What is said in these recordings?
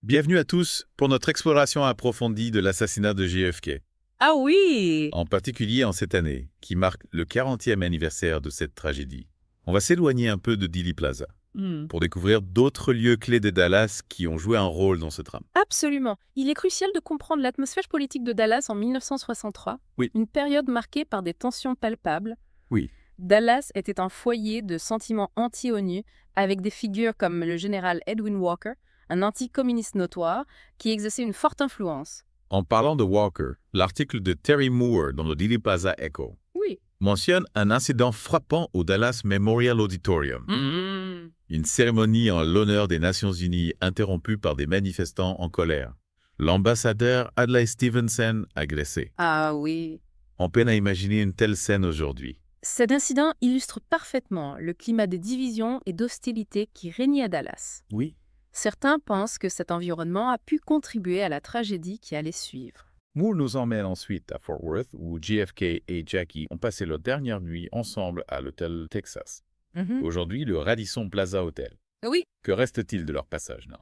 Bienvenue à tous pour notre exploration approfondie de l'assassinat de JFK, Ah oui! en particulier en cette année, qui marque le 40e anniversaire de cette tragédie. On va s'éloigner un peu de Dealey Plaza pour découvrir d'autres lieux clés de Dallas qui ont joué un rôle dans ce drame. Absolument. Il est crucial de comprendre l'atmosphère politique de Dallas en 1963, Oui. une période marquée par des tensions palpables. Oui. Dallas était un foyer de sentiments anti-ONU, avec des figures comme le général Edwin Walker, un anticommuniste notoire, qui exerçait une forte influence. En parlant de Walker, l'article de Terry Moore dans le Dealey Plaza Echo Oui. mentionne un incident frappant au Dallas Memorial Auditorium. Une cérémonie en l'honneur des Nations Unies interrompue par des manifestants en colère. L'ambassadeur Adlai Stevenson agressé. Ah oui. On peine à imaginer une telle scène aujourd'hui. Cet incident illustre parfaitement le climat de division et d'hostilité qui régnait à Dallas. Oui. Certains pensent que cet environnement a pu contribuer à la tragédie qui allait suivre. Moore nous emmène ensuite à Fort Worth, où JFK et Jackie ont passé leur dernière nuit ensemble à l'hôtel Texas. Aujourd'hui, le Radisson Plaza Hotel. Oui. Que reste-t-il de leur passage, non?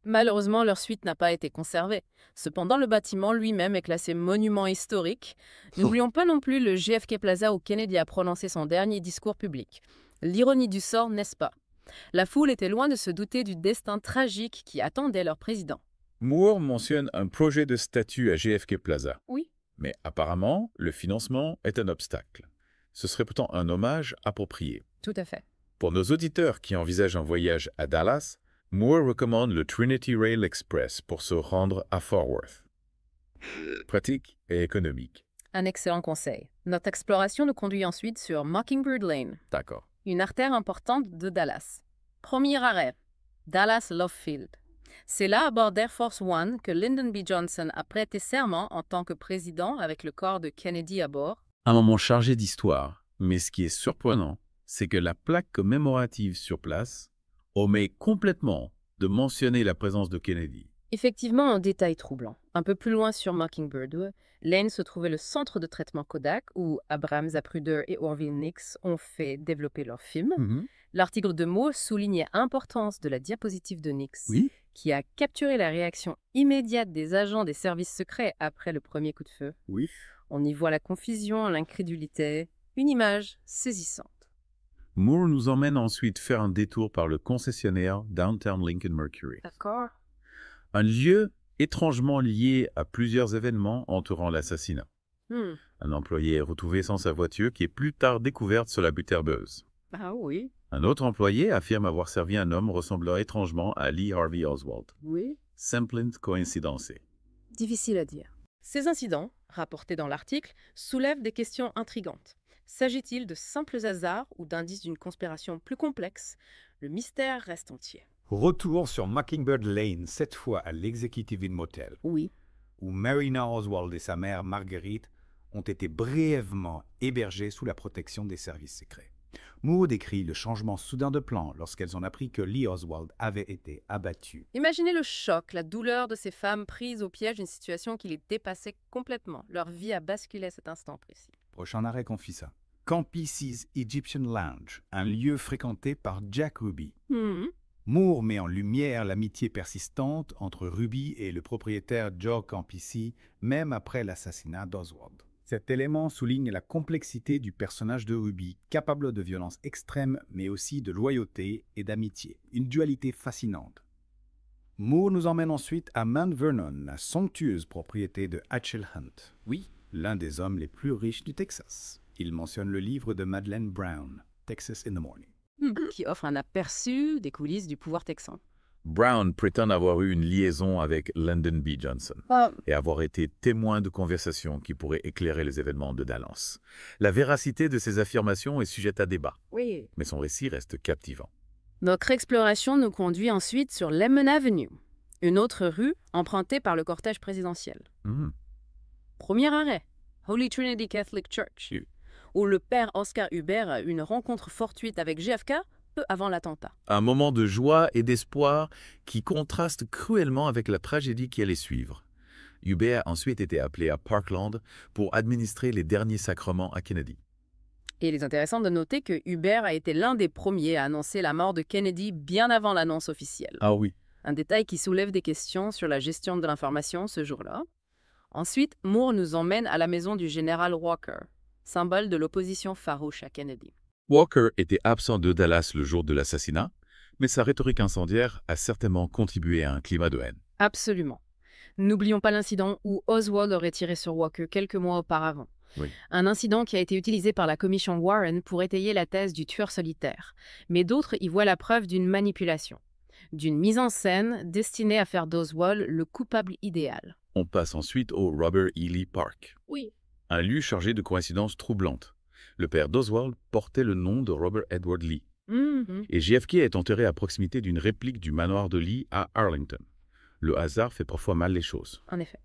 Malheureusement, leur suite n'a pas été conservée. Cependant, le bâtiment lui-même est classé monument historique. N'oublions pas non plus le JFK Plaza où Kennedy a prononcé son dernier discours public. L'ironie du sort, n'est-ce pas? La foule était loin de se douter du destin tragique qui attendait leur président. Moore mentionne un projet de statue à JFK Plaza. Oui. Mais apparemment, le financement est un obstacle. Ce serait pourtant un hommage approprié. Tout à fait. Pour nos auditeurs qui envisagent un voyage à Dallas, Moore recommande le Trinity Rail Express pour se rendre à Fort Worth. Pratique et économique. Un excellent conseil. Notre exploration nous conduit ensuite sur Mockingbird Lane, D'accord. une artère importante de Dallas. Premier arrêt, Dallas Love Field. C'est là, à bord d'Air Force One, que Lyndon B. Johnson a prêté serment en tant que président avec le corps de Kennedy à bord. Un moment chargé d'histoire, mais ce qui est surprenant, c'est que la plaque commémorative sur place omet complètement de mentionner la présence de Kennedy. Effectivement, un détail troublant. Un peu plus loin sur Mockingbird Lane se trouvait le centre de traitement Kodak, où Abrams, Zapruder et Orville Nix ont fait développer leur film. L'article de Moore soulignait l'importance de la diapositive de Nix, Oui. qui a capturé la réaction immédiate des agents des services secrets après le premier coup de feu. Oui. On y voit la confusion, l'incrédulité, une image saisissante. Moore nous emmène ensuite faire un détour par le concessionnaire Downtown Lincoln Mercury. D'accord. Un lieu étrangement lié à plusieurs événements entourant l'assassinat. Un employé est retrouvé sans sa voiture qui est plus tard découverte sur la butte herbeuse. Ah oui. Un autre employé affirme avoir servi un homme ressemblant étrangement à Lee Harvey Oswald. Oui. Simple coïncidence. Difficile à dire. Ces incidents, rapportés dans l'article, soulèvent des questions intrigantes. S'agit-il de simples hasards ou d'indices d'une conspiration plus complexe? Le mystère reste entier. Retour sur Mockingbird Lane, cette fois à l'Executive Inn Motel, Oui. où Marina Oswald et sa mère Marguerite ont été brièvement hébergées sous la protection des services secrets. Moore décrit le changement soudain de plan lorsqu'elles ont appris que Lee Oswald avait été abattu. Imaginez le choc, la douleur de ces femmes prises au piège d'une situation qui les dépassait complètement. Leur vie a basculé à cet instant précis. Prochain arrêt confie ça. Campisi's Egyptian Lounge, un lieu fréquenté par Jack Ruby. Moore met en lumière l'amitié persistante entre Ruby et le propriétaire Joe Campisi, même après l'assassinat d'Oswald. Cet élément souligne la complexité du personnage de Ruby, capable de violence extrême, mais aussi de loyauté et d'amitié. Une dualité fascinante. Moore nous emmène ensuite à Mount Vernon, la somptueuse propriété de Hatchell Hunt. Oui, l'un des hommes les plus riches du Texas. Il mentionne le livre de Madeleine Brown, Texas in the Morning, Qui offre un aperçu des coulisses du pouvoir texan. Brown prétend avoir eu une liaison avec Lyndon B. Johnson et avoir été témoin de conversations qui pourraient éclairer les événements de Dallas. La véracité de ces affirmations est sujette à débat, Oui. mais son récit reste captivant. Notre exploration nous conduit ensuite sur Lemon Avenue, une autre rue empruntée par le cortège présidentiel. Premier arrêt, Holy Trinity Catholic Church, où le père Oscar Hubert a eu une rencontre fortuite avec JFK peu avant l'attentat. Un moment de joie et d'espoir qui contraste cruellement avec la tragédie qui allait suivre. Hubert a ensuite été appelé à Parkland pour administrer les derniers sacrements à Kennedy. Et il est intéressant de noter que Hubert a été l'un des premiers à annoncer la mort de Kennedy bien avant l'annonce officielle. Ah oui. Un détail qui soulève des questions sur la gestion de l'information ce jour-là. Ensuite, Moore nous emmène à la maison du général Walker, symbole de l'opposition farouche à Kennedy. Walker était absent de Dallas le jour de l'assassinat, mais sa rhétorique incendiaire a certainement contribué à un climat de haine. Absolument. N'oublions pas l'incident où Oswald aurait tiré sur Walker quelques mois auparavant. Oui. Un incident qui a été utilisé par la commission Warren pour étayer la thèse du tueur solitaire. Mais d'autres y voient la preuve d'une manipulation, d'une mise en scène destinée à faire d'Oswald le coupable idéal. On passe ensuite au Robert E. Lee Park, Oui. un lieu chargé de coïncidences troublantes. Le père d'Oswald portait le nom de Robert Edward Lee, et JFK est enterré à proximité d'une réplique du manoir de Lee à Arlington. Le hasard fait parfois mal les choses. En effet.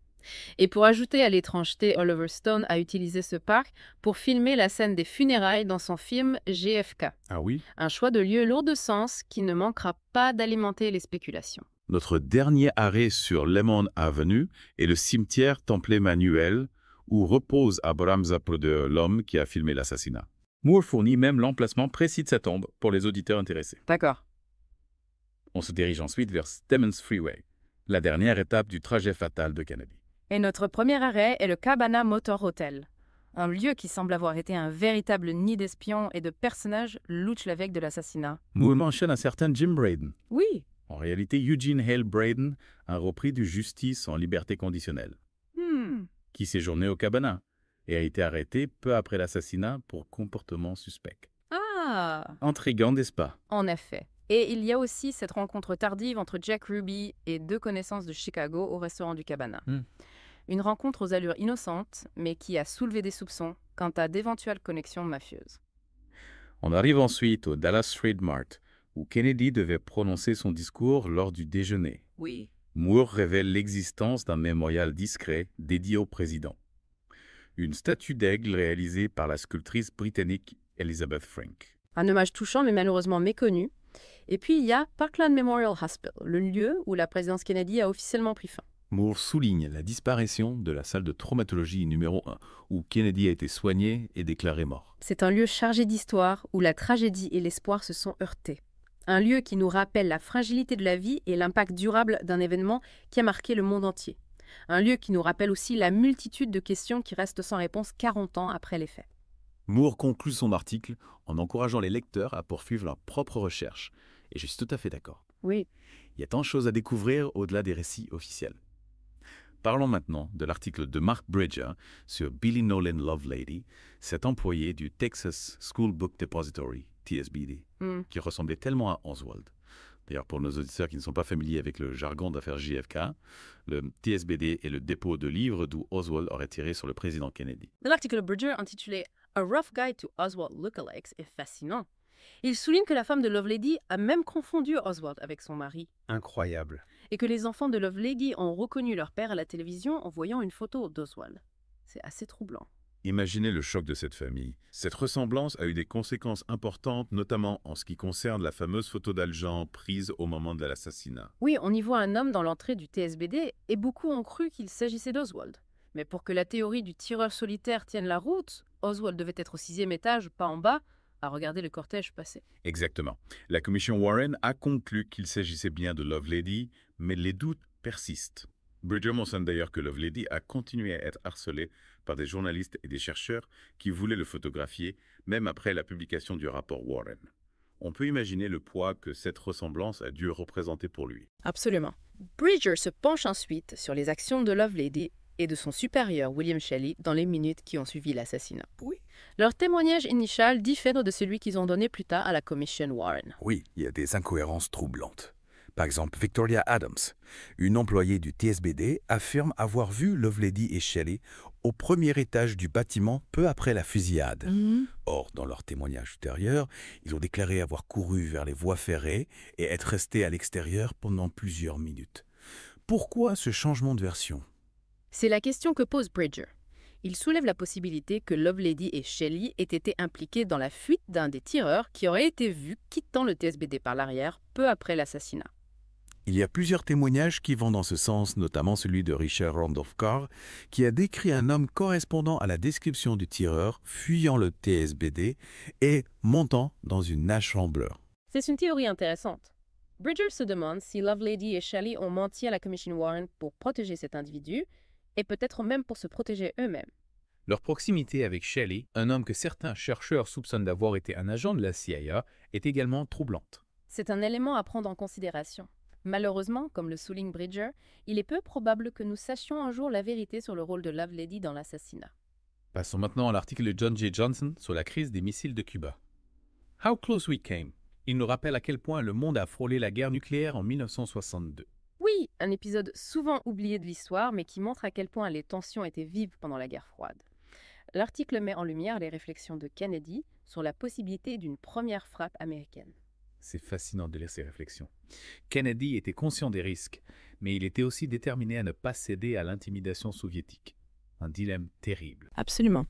Et pour ajouter à l'étrangeté, Oliver Stone a utilisé ce parc pour filmer la scène des funérailles dans son film JFK. Ah oui? Un choix de lieu lourd de sens qui ne manquera pas d'alimenter les spéculations. Notre dernier arrêt sur Lemon Avenue est le cimetière Temple Emmanuel, où repose Abraham Zapruder, l'homme qui a filmé l'assassinat. Moore fournit même l'emplacement précis de sa tombe pour les auditeurs intéressés. D'accord. On se dirige ensuite vers Stemmons Freeway, la dernière étape du trajet fatal de Kennedy. Et notre premier arrêt est le Cabana Motor Hotel, un lieu qui semble avoir été un véritable nid d'espions et de personnages louches la veille de l'assassinat. Moore mentionne un certain Jim Braden. Oui. En réalité, Eugene Hale Braden, un repris de justice en liberté conditionnelle, qui séjournait au Cabana et a été arrêté peu après l'assassinat pour comportement suspect. Ah. Intriguant, n'est-ce pas? En effet. Et il y a aussi cette rencontre tardive entre Jack Ruby et deux connaissances de Chicago au restaurant du Cabana. Une rencontre aux allures innocentes, mais qui a soulevé des soupçons quant à d'éventuelles connexions mafieuses. On arrive ensuite au Dallas Trade Mart, où Kennedy devait prononcer son discours lors du déjeuner. Oui. Moore révèle l'existence d'un mémorial discret dédié au président. Une statue d'aigle réalisée par la sculptrice britannique Elizabeth Frank. Un hommage touchant mais malheureusement méconnu. Et puis il y a Parkland Memorial Hospital, le lieu où la présidence Kennedy a officiellement pris fin. Moore souligne la disparition de la salle de traumatologie numéro 1, où Kennedy a été soigné et déclaré mort. C'est un lieu chargé d'histoire où la tragédie et l'espoir se sont heurtés. Un lieu qui nous rappelle la fragilité de la vie et l'impact durable d'un événement qui a marqué le monde entier. Un lieu qui nous rappelle aussi la multitude de questions qui restent sans réponse 40 ans après les faits. Moore conclut son article en encourageant les lecteurs à poursuivre leurs propres recherches. Et je suis tout à fait d'accord. Oui. Il y a tant de choses à découvrir au-delà des récits officiels. Parlons maintenant de l'article de Mark Bridger sur Billy Nolan Lovelady, cet employé du Texas School Book Depository, TSBD, qui ressemblait tellement à Oswald. D'ailleurs, pour nos auditeurs qui ne sont pas familiers avec le jargon d'affaires JFK, le TSBD est le dépôt de livres d'où Oswald aurait tiré sur le président Kennedy. L'article de Bridger intitulé « A Rough Guide to Oswald Lookalikes » est fascinant. Il souligne que la femme de Lovelady a même confondu Oswald avec son mari. Incroyable. Et que les enfants de Lovelady ont reconnu leur père à la télévision en voyant une photo d'Oswald. C'est assez troublant. Imaginez le choc de cette famille. Cette ressemblance a eu des conséquences importantes, notamment en ce qui concerne la fameuse photo d'Aljan prise au moment de l'assassinat. Oui, on y voit un homme dans l'entrée du TSBD et beaucoup ont cru qu'il s'agissait d'Oswald. Mais pour que la théorie du tireur solitaire tienne la route, Oswald devait être au 6e étage, pas en bas, à regarder le cortège passer. Exactement. La commission Warren a conclu qu'il s'agissait bien de Lovelady, mais les doutes persistent. Bridger mentionne d'ailleurs que Lovelady a continué à être harcelé par des journalistes et des chercheurs qui voulaient le photographier, même après la publication du rapport Warren. On peut imaginer le poids que cette ressemblance a dû représenter pour lui. Absolument. Bridger se penche ensuite sur les actions de Lovelady et de son supérieur William Shelley dans les minutes qui ont suivi l'assassinat. Oui. Leur témoignage initial diffère de celui qu'ils ont donné plus tard à la commission Warren. Oui, il y a des incohérences troublantes. Par exemple, Victoria Adams, une employée du TSBD, affirme avoir vu Lovelady et Shelley au premier étage du bâtiment peu après la fusillade. Or, dans leur témoignage ultérieur, ils ont déclaré avoir couru vers les voies ferrées et être restés à l'extérieur pendant plusieurs minutes. Pourquoi ce changement de version ? C'est la question que pose Bridger. Il soulève la possibilité que Lovelady et Shelley aient été impliqués dans la fuite d'un des tireurs qui aurait été vu quittant le TSBD par l'arrière peu après l'assassinat. Il y a plusieurs témoignages qui vont dans ce sens, notamment celui de Richard Randolph Carr, qui a décrit un homme correspondant à la description du tireur fuyant le TSBD et montant dans une Nash Rambler. C'est une théorie intéressante. Bridger se demande si Lovelady et Shelley ont menti à la commission Warren pour protéger cet individu, et peut-être même pour se protéger eux-mêmes. Leur proximité avec Shelley, un homme que certains chercheurs soupçonnent d'avoir été un agent de la CIA, est également troublante. C'est un élément à prendre en considération. Malheureusement, comme le souligne Bridger, il est peu probable que nous sachions un jour la vérité sur le rôle de Lovelady dans l'assassinat. Passons maintenant à l'article de John J. Johnson sur la crise des missiles de Cuba. How close we came. Il nous rappelle à quel point le monde a frôlé la guerre nucléaire en 1962. Oui, un épisode souvent oublié de l'histoire, mais qui montre à quel point les tensions étaient vives pendant la guerre froide. L'article met en lumière les réflexions de Kennedy sur la possibilité d'une première frappe américaine. C'est fascinant de lire ces réflexions. Kennedy était conscient des risques, mais il était aussi déterminé à ne pas céder à l'intimidation soviétique. Un dilemme terrible. Absolument.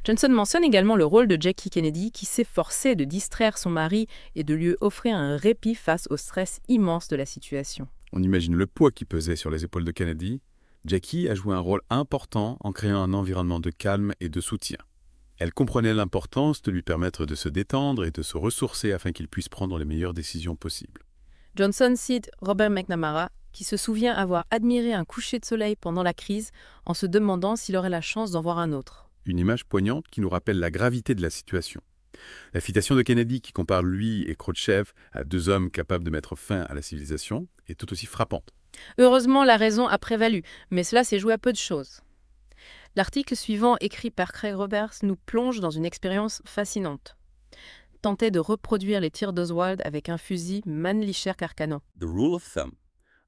Johnson mentionne également le rôle de Jackie Kennedy qui s'efforçait de distraire son mari et de lui offrir un répit face au stress immense de la situation. On imagine le poids qui pesait sur les épaules de Kennedy. Jackie a joué un rôle important en créant un environnement de calme et de soutien. Elle comprenait l'importance de lui permettre de se détendre et de se ressourcer afin qu'il puisse prendre les meilleures décisions possibles. Johnson cite Robert McNamara, qui se souvient avoir admiré un coucher de soleil pendant la crise en se demandant s'il aurait la chance d'en voir un autre. Une image poignante qui nous rappelle la gravité de la situation. La citation de Kennedy qui compare lui et Khrouchtchev à deux hommes capables de mettre fin à la civilisation est tout aussi frappante. Heureusement, la raison a prévalu, mais cela s'est joué à peu de choses. L'article suivant, écrit par Craig Roberts, nous plonge dans une expérience fascinante. Tenter de reproduire les tirs d'Oswald avec un fusil Mannlicher Carcano. The Rule of Thumb.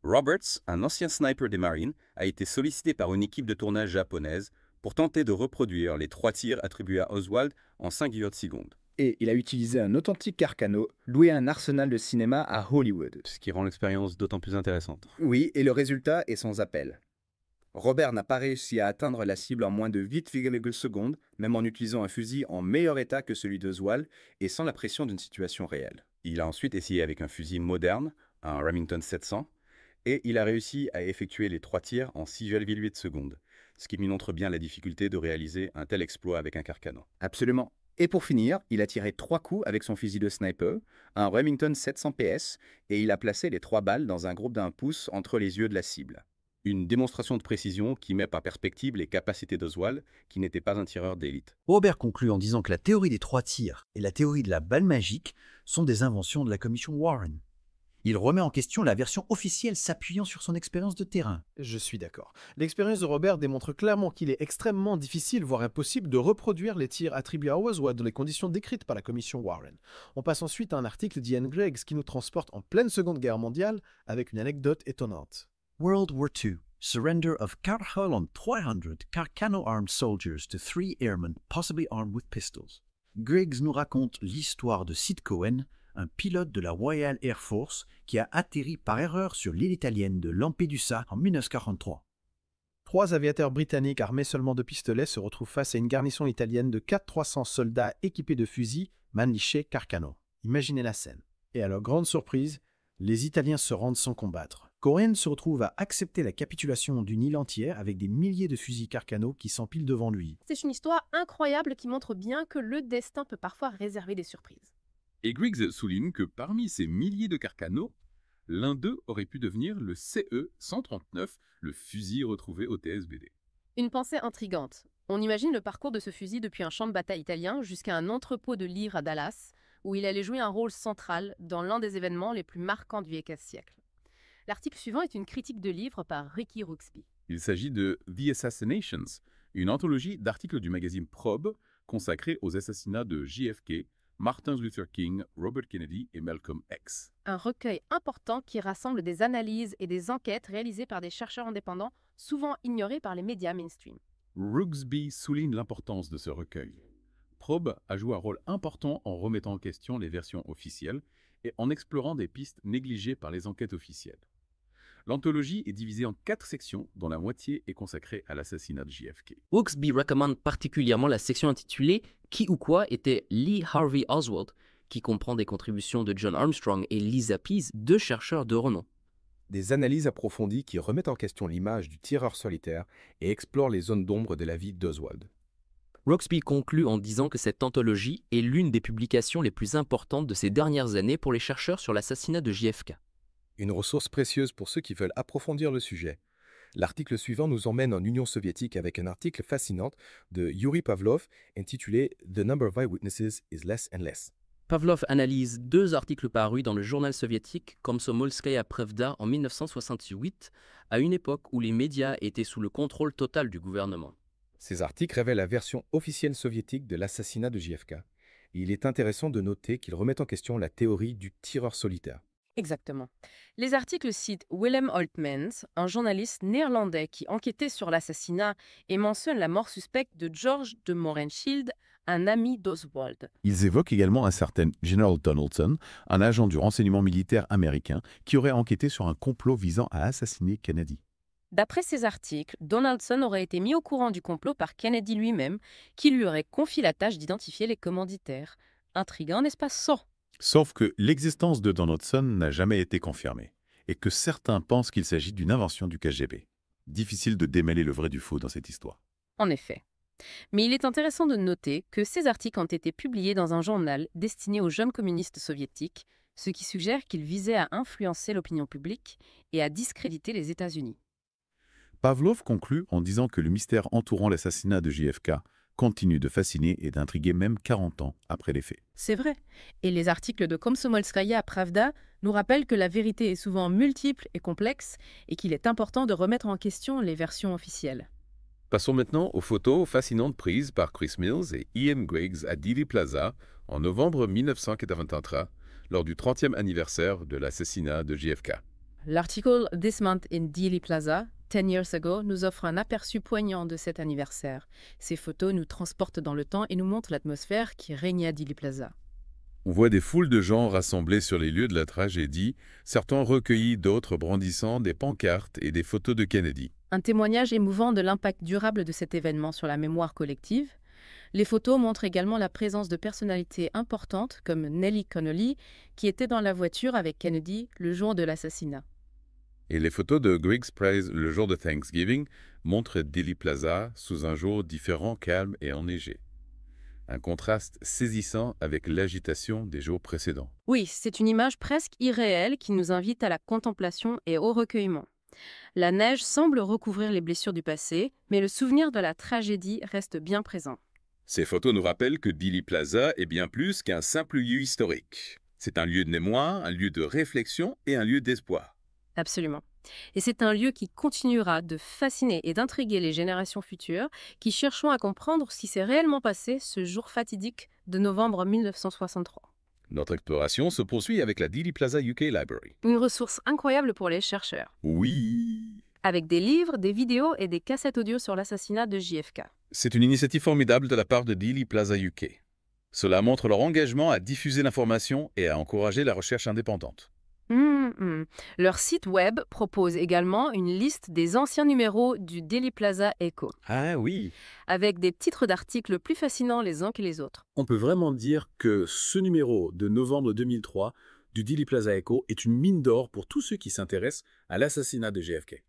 Roberts, un ancien sniper des Marines, a été sollicité par une équipe de tournage japonaise pour tenter de reproduire les 3 tirs attribués à Oswald en 5 secondes. Et il a utilisé un authentique Carcano, loué à un arsenal de cinéma à Hollywood. Ce qui rend l'expérience d'autant plus intéressante. Oui, et le résultat est sans appel. Robert n'a pas réussi à atteindre la cible en moins de 8,2 secondes, même en utilisant un fusil en meilleur état que celui d'Oswald et sans la pression d'une situation réelle. Il a ensuite essayé avec un fusil moderne, un Remington 700, et il a réussi à effectuer les 3 tirs en 6,8 secondes, ce qui lui montre bien la difficulté de réaliser un tel exploit avec un Carcano. Absolument. Et pour finir, il a tiré 3 coups avec son fusil de sniper, un Remington 700 PS, et il a placé les 3 balles dans un groupe d'1 pouce entre les yeux de la cible. Une démonstration de précision qui met par perspective les capacités d'Oswald, qui n'était pas un tireur d'élite. Robert conclut en disant que la théorie des 3 tirs et la théorie de la balle magique sont des inventions de la commission Warren. Il remet en question la version officielle s'appuyant sur son expérience de terrain. Je suis d'accord. L'expérience de Robert démontre clairement qu'il est extrêmement difficile, voire impossible, de reproduire les tirs attribués à Oswald dans les conditions décrites par la commission Warren. On passe ensuite à un article d'Ian Greggs qui nous transporte en pleine Seconde Guerre mondiale avec une anecdote étonnante. World War II. Surrender of Carl Holland 300 Carcano-armed soldiers to 3 airmen possibly armed with pistols. Griggs nous raconte l'histoire de Sid Cohen, un pilote de la Royal Air Force qui a atterri par erreur sur l'île italienne de Lampedusa en 1943. 3 aviateurs britanniques armés seulement de pistolets se retrouvent face à une garnison italienne de 400-300 soldats équipés de fusils Mannlicher Carcano. Imaginez la scène. Et à leur grande surprise, les Italiens se rendent sans combattre. Cohen se retrouve à accepter la capitulation d'une île entière avec des milliers de fusils Carcano qui s'empilent devant lui. C'est une histoire incroyable qui montre bien que le destin peut parfois réserver des surprises. Et Griggs souligne que parmi ces milliers de Carcano, l'un d'eux aurait pu devenir le CE-139, le fusil retrouvé au TSBD. Une pensée intrigante. On imagine le parcours de ce fusil depuis un champ de bataille italien jusqu'à un entrepôt de livres à Dallas, où il allait jouer un rôle central dans l'un des événements les plus marquants du XV siècle. L'article suivant est une critique de livre par Ricky Rooksby. Il s'agit de The Assassinations, une anthologie d'articles du magazine Probe consacrée aux assassinats de JFK, Martin Luther King, Robert Kennedy et Malcolm X. Un recueil important qui rassemble des analyses et des enquêtes réalisées par des chercheurs indépendants, souvent ignorés par les médias mainstream. Rooksby souligne l'importance de ce recueil. Probe a joué un rôle important en remettant en question les versions officielles et en explorant des pistes négligées par les enquêtes officielles. L'anthologie est divisée en 4 sections, dont la moitié est consacrée à l'assassinat de JFK. Rooksby recommande particulièrement la section intitulée « Qui ou quoi était Lee Harvey Oswald ?» qui comprend des contributions de John Armstrong et Lisa Pease, 2 chercheurs de renom. Des analyses approfondies qui remettent en question l'image du tireur solitaire et explorent les zones d'ombre de la vie d'Oswald. Rooksby conclut en disant que cette anthologie est l'une des publications les plus importantes de ces dernières années pour les chercheurs sur l'assassinat de JFK. Une ressource précieuse pour ceux qui veulent approfondir le sujet. L'article suivant nous emmène en Union soviétique avec un article fascinant de Yuri Pavlov intitulé « The number of eyewitnesses is less and less ». Pavlov analyse 2 articles parus dans le journal soviétique Komsomolskaya Pravda en 1968, à une époque où les médias étaient sous le contrôle total du gouvernement. Ces articles révèlent la version officielle soviétique de l'assassinat de JFK. Et il est intéressant de noter qu'ils remettent en question la théorie du tireur solitaire. Exactement. Les articles citent Willem Oltmans, un journaliste néerlandais qui enquêtait sur l'assassinat et mentionne la mort suspecte de George de Mohrenschildt, un ami d'Oswald. Ils évoquent également un certain General Donaldson, un agent du renseignement militaire américain, qui aurait enquêté sur un complot visant à assassiner Kennedy. D'après ces articles, Donaldson aurait été mis au courant du complot par Kennedy lui-même, qui lui aurait confié la tâche d'identifier les commanditaires. Intriguant, n'est-ce pas ça? Sauf que l'existence de Donaldson n'a jamais été confirmée, et que certains pensent qu'il s'agit d'une invention du KGB. Difficile de démêler le vrai du faux dans cette histoire. En effet. Mais il est intéressant de noter que ces articles ont été publiés dans un journal destiné aux jeunes communistes soviétiques, ce qui suggère qu'ils visaient à influencer l'opinion publique et à discréditer les États-Unis. Pavlov conclut en disant que le mystère entourant l'assassinat de JFK continue de fasciner et d'intriguer même 40 ans après les faits. C'est vrai. Et les articles de Komsomolskaya Pravda nous rappellent que la vérité est souvent multiple et complexe et qu'il est important de remettre en question les versions officielles. Passons maintenant aux photos fascinantes prises par Chris Mills et Ian Griggs à Dealey Plaza en novembre 1983, lors du 30e anniversaire de l'assassinat de JFK. L'article This Month in Dealey Plaza, 10 Years Ago, nous offre un aperçu poignant de cet anniversaire. Ces photos nous transportent dans le temps et nous montrent l'atmosphère qui régnait à Dealey Plaza. On voit des foules de gens rassemblés sur les lieux de la tragédie, certains recueillis, d'autres brandissant des pancartes et des photos de Kennedy. Un témoignage émouvant de l'impact durable de cet événement sur la mémoire collective. Les photos montrent également la présence de personnalités importantes comme Nellie Connolly, qui était dans la voiture avec Kennedy le jour de l'assassinat. Et les photos de Griggs Prize le jour de Thanksgiving montrent Dealey Plaza sous un jour différent, calme et enneigé. Un contraste saisissant avec l'agitation des jours précédents. Oui, c'est une image presque irréelle qui nous invite à la contemplation et au recueillement. La neige semble recouvrir les blessures du passé, mais le souvenir de la tragédie reste bien présent. Ces photos nous rappellent que Dealey Plaza est bien plus qu'un simple lieu historique. C'est un lieu de mémoire, un lieu de réflexion et un lieu d'espoir. Absolument. Et c'est un lieu qui continuera de fasciner et d'intriguer les générations futures qui chercheront à comprendre ce qui s'est réellement passé ce jour fatidique de novembre 1963. Notre exploration se poursuit avec la Dealey Plaza UK Library. Une ressource incroyable pour les chercheurs. Oui! Avec des livres, des vidéos et des cassettes audio sur l'assassinat de JFK. C'est une initiative formidable de la part de Dealey Plaza UK. Cela montre leur engagement à diffuser l'information et à encourager la recherche indépendante. Leur site web propose également une liste des anciens numéros du Dealey Plaza Echo. Ah oui! Avec des titres d'articles plus fascinants les uns que les autres. On peut vraiment dire que ce numéro de novembre 2003 du Dealey Plaza Echo est une mine d'or pour tous ceux qui s'intéressent à l'assassinat de JFK.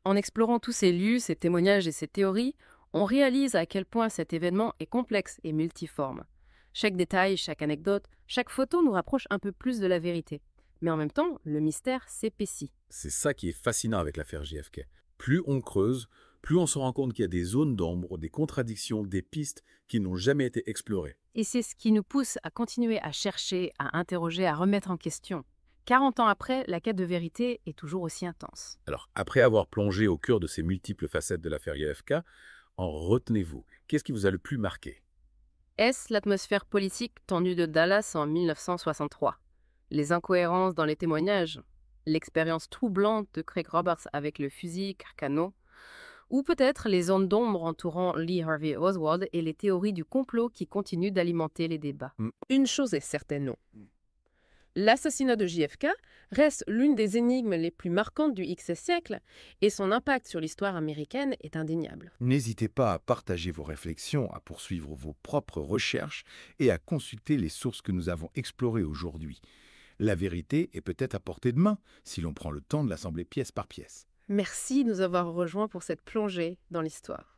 En explorant tous ces lieux, ces témoignages et ces théories, on réalise à quel point cet événement est complexe et multiforme. Chaque détail, chaque anecdote, chaque photo nous rapproche un peu plus de la vérité. Mais en même temps, le mystère s'épaissit. C'est ça qui est fascinant avec l'affaire JFK. Plus on creuse, plus on se rend compte qu'il y a des zones d'ombre, des contradictions, des pistes qui n'ont jamais été explorées. Et c'est ce qui nous pousse à continuer à chercher, à interroger, à remettre en question. 40 ans après, la quête de vérité est toujours aussi intense. Alors, après avoir plongé au cœur de ces multiples facettes de l'affaire JFK, en retenez-vous, qu'est-ce qui vous a le plus marqué? Est-ce l'atmosphère politique tendue de Dallas en 1963? Les incohérences dans les témoignages? L'expérience troublante de Craig Roberts avec le fusil Carcano? Ou peut-être les zones d'ombre entourant Lee Harvey Oswald et les théories du complot qui continuent d'alimenter les débats? Une chose est certaine, non. L'assassinat de JFK reste l'une des énigmes les plus marquantes du XXe siècle et son impact sur l'histoire américaine est indéniable. N'hésitez pas à partager vos réflexions, à poursuivre vos propres recherches et à consulter les sources que nous avons explorées aujourd'hui. La vérité est peut-être à portée de main si l'on prend le temps de l'assembler pièce par pièce. Merci de nous avoir rejoints pour cette plongée dans l'histoire.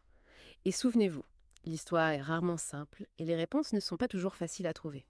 Et souvenez-vous, l'histoire est rarement simple et les réponses ne sont pas toujours faciles à trouver.